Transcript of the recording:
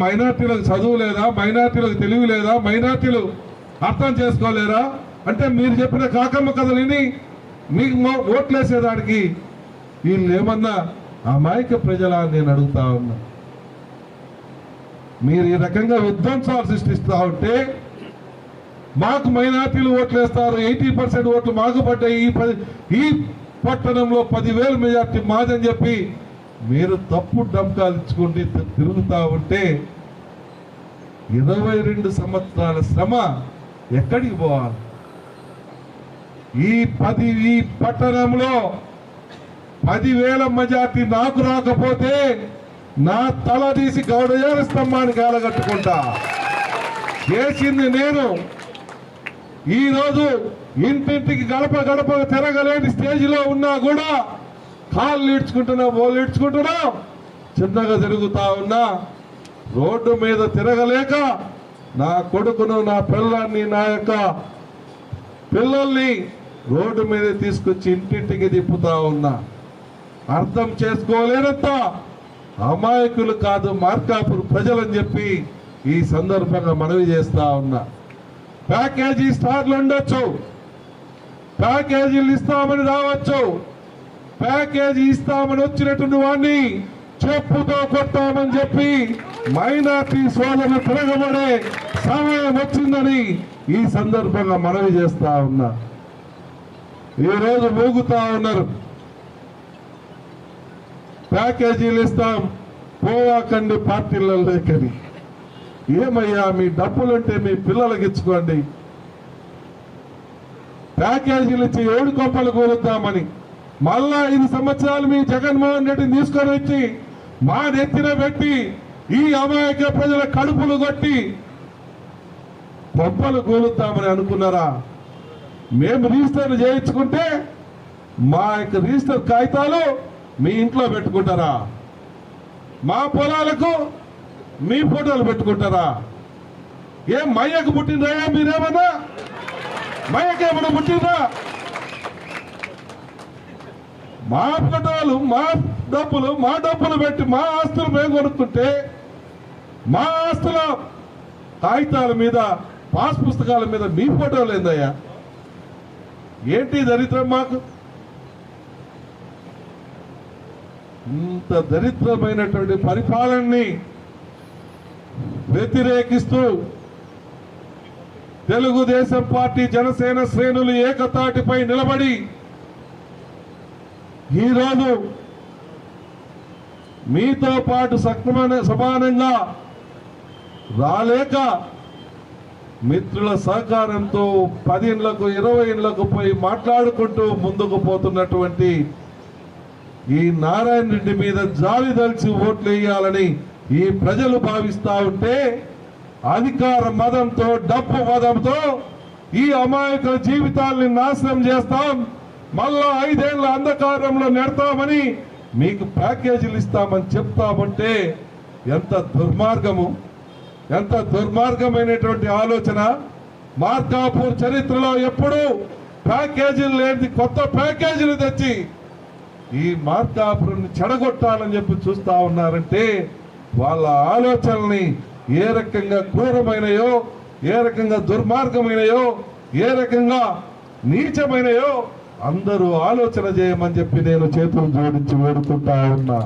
మైనార్టీలకు చదువు లేదా, మైనార్టీలకు తెలివి లేదా, మైనార్టీలు అర్థం చేసుకోలేరా అంటే మీరు చెప్పిన కాకమ్మ కథలు విని మీకు ఓట్లేసేదానికి వీళ్ళు ఏమన్నా అమాయక ప్రజలా నేను అడుగుతా ఉన్నా. మీరు ఈ రకంగా విధ్వంసాలు సృష్టిస్తూ ఉంటే మాకు మైనార్టీలు ఓట్లేస్తారు, 80% ఓట్లు మాకు పడ్డాయి, ఈ పట్టణంలో 10,000 మెజార్టీ మాదని చెప్పి మీరు తప్పు డంకాలు ఇచ్చుకుంటూ తిరుగుతూ ఉంటే 22 సంవత్సరాల శ్రమ ఎక్కడికి పోవాలి? ఈ పట్టణంలో 10,000 మెజార్టీ నాకు రాకపోతే నా తల తీసి గౌడయాల స్తంభానికి ఆలగట్టుకుంటా. చేసింది నేను. ఈరోజు ఇంటింటికి గడప గడప తిరగలేని స్టేజ్లో ఉన్నా కూడా కాళ్ళు ఈడ్చుకుంటున్నా, బోళ్ళు ఈడ్చుకుంటున్నా, చిన్నగా తిరుగుతా ఉన్నా. రోడ్డు మీద తిరగలేక నా కొడుకును, నా పిల్లల్ని, నా యొక్క పిల్లల్ని రోడ్డు మీద తీసుకొచ్చి ఇంటింటికి తిప్పుతా ఉన్నా. అర్థం చేసుకోలేనంత అమాయకులు కాదు మార్కాపురం ప్రజలని చెప్పి ఈ సందర్భంగా మనవి చేస్తా ఉన్నా. ప్యాకేజీ స్టార్లు ఉండొచ్చు, ప్యాకేజీలు ఇస్తామని రావచ్చు, ప్యాకేజీ ఇస్తామని వచ్చినటువంటి వాడిని చెప్పుతో కొట్టామని చెప్పి మైనార్టీ సోదరులు తిరగబడే సమయం వచ్చిందని ఈ సందర్భంగా మనవి చేస్తా ఉన్నా. ఈరోజు మూగుతా ఉన్నారు, ప్యాకేజీలు ఇస్తాం పోవాకండి పార్టీలలో లేకని. ఏమయ్యా మీ డబ్బులుంటే మీ పిల్లలకి ఇచ్చుకోండి. ప్యాకేజీలు ఇచ్చి 7 కొంపలు కూలుద్దామని మళ్ళా 5 సంవత్సరాలు మీ జగన్మోహన్ రెడ్డిని తీసుకొని వచ్చి మా నెత్తిన పెట్టి ఈ అమాయక ప్రజల కడుపులు కొట్టి కొంపలు కూలుద్దామని అనుకున్నారా? మేము రిజిస్టర్లు చేయించుకుంటే మా యొక్క రిజిస్టర్ కాగితాలు మీ ఇంట్లో పెట్టుకుంటారా? మా పొలాలకు మీ ఫోటోలు పెట్టుకుంటారా? ఏం మయ్యకు పుట్టినరా? మీరేమన్నా మయ్యకేమన్నా పుట్టినరా? మా ఫోటోలు, మా డబ్బులు పెట్టి మా ఆస్తులు మేము కొనుక్కుంటే మా ఆస్తుల కాగితాల మీద, పాస్ పుస్తకాల మీద మీ ఫోటోలు ఏందయ్యా? ఏంటి దరిద్రం మాకు? ఇంత దరిద్రమైనటువంటి పరిపాలనని వ్యతిరేకిస్తూ తెలుగుదేశం పార్టీ, జనసేన శ్రేణులు ఏకతాటిపై నిలబడి ఈరోజు మీతో పాటు సమానంగా రాలేక మిత్రుల సహకారంతో 10 ఇండ్లకు 20 ఇండ్లకు పోయి మాట్లాడుకుంటూ ముందుకు పోతున్నటువంటి ఈ నారాయణ రెడ్డి మీద జాలి దలిచి ఓట్లు వేయాలని ఈ ప్రజలు భావిస్తా ఉంటే అధికార మదంతో, డబ్బు మదంతో ఈ అమాయకుల జీవితాల్ని నాశనం చేస్తాం, మళ్ళా 5 ఏళ్ల అంధకారంలో నెడతామని మీకు ప్యాకేజీలు ఇస్తామని చెప్తామంటే ఎంత దుర్మార్గము, ఎంత దుర్మార్గమైనటువంటి ఆలోచన. మార్కాపూర్ చరిత్రలో ఎప్పుడూ ప్యాకేజీలు లేని కొత్త ప్యాకేజీలు తెచ్చి ఈ మార్కాపురాన్ని చెడగొట్టాలని చెప్పి చూస్తా ఉన్నారంటే వాళ్ళ ఆలోచనల్ని ఏ రకంగా క్రూరమైనయో, ఏ రకంగా దుర్మార్గమైనయో, ఏ రకంగా నీచమైనయో అందరూ ఆలోచన చేయమని చెప్పి నేను చేతులు జోడించి వేడుకుంటా ఉన్నా.